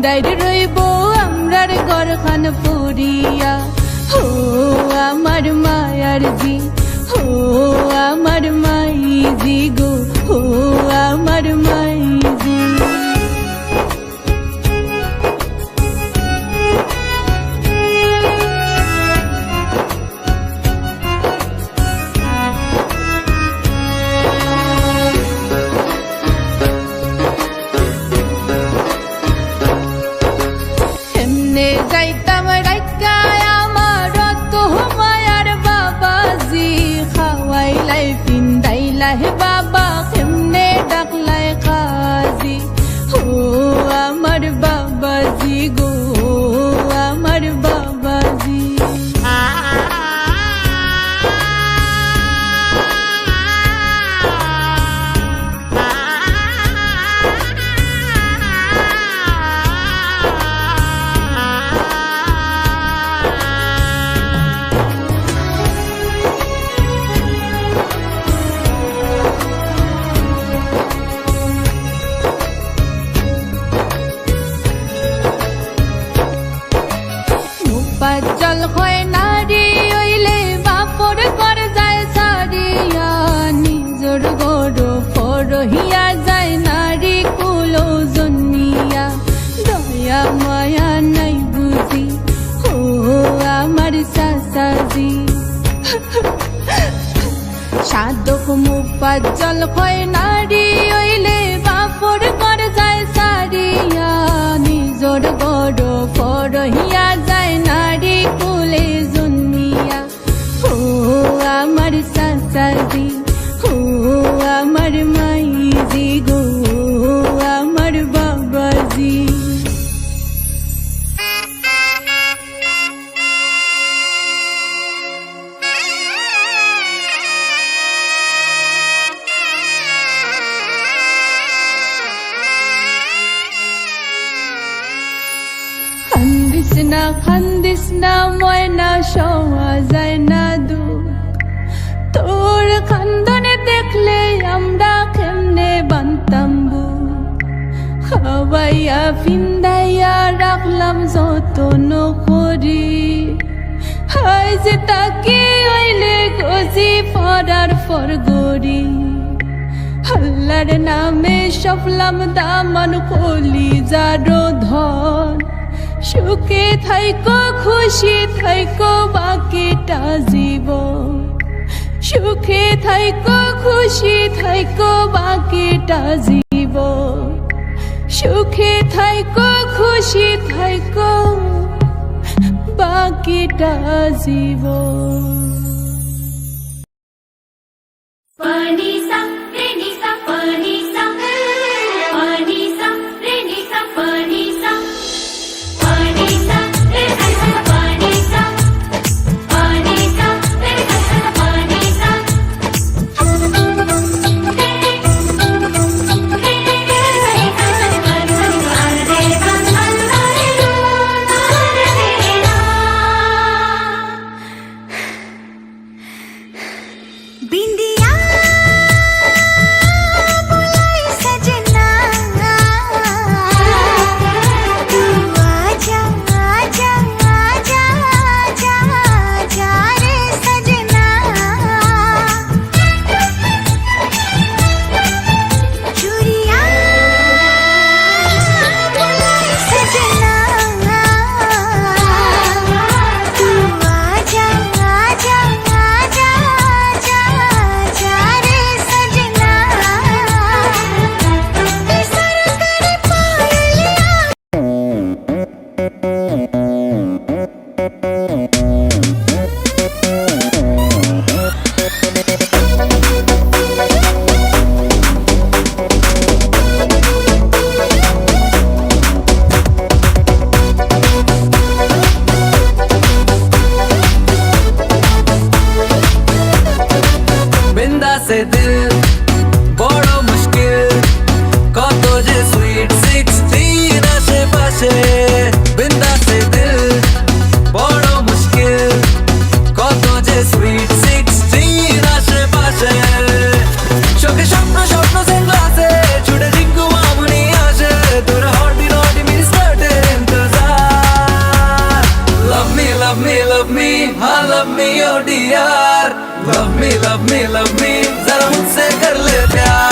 ফিন্দাই রইব আমরার ঘরখান পড়িয়া। ও আমার মায়ার জি, ও আমার মাইজি গো, ও আমার মাইজি। যাইতাম রাইকায় আমার তো মায়ার বাবাজি, খাওয়াইলাই পিন্দাইলাই বাবা কেমনে ডাকলাই কাজি। ও আমার বাবাজি গো, আমার বাবাজি। জল হয় নারী হইলে বাপর কর যায় সারিয়া, নিজর গড় পরহিয়া যায় নারী কুলো জন্মিয়া। দয়া মায়া নাই বুঝি ও আমার চাচাজি। সাধক মুপাত জল হয় নারী হইলে বাপর কর যায় সারিয়া, নিজর গড় পরহিয়া যায় নারী কুলে জন্মিয়া। ও আমার চাচাজি, ও আমার মাইজি গো, আমার বাবাজি। খান্দিস না ময়না সওয়া যায় না দুঃখ, তোর খান্দনে দেখলে আমরা কেমনে বানতাম বুক। খাওয়াইয়া ফিন্দাইয়া রাখলাম যতন করি, হাই যে তাকে হইলে গজি পড়ার ফরগরি। আল্লাহর নামে সফলাম দামান কলি যারো ধন, সুখে থাইকো খুশি থাইকো বাকিটা জীবন। সুখে থাইকো খুশি থাইকো বাকিটা জীবন। সুখে থাইকো খুশি থাইকো বাকিটা জীবন। me oh dear, love me, love me, love me, जरा मुझसे कर ले प्यार.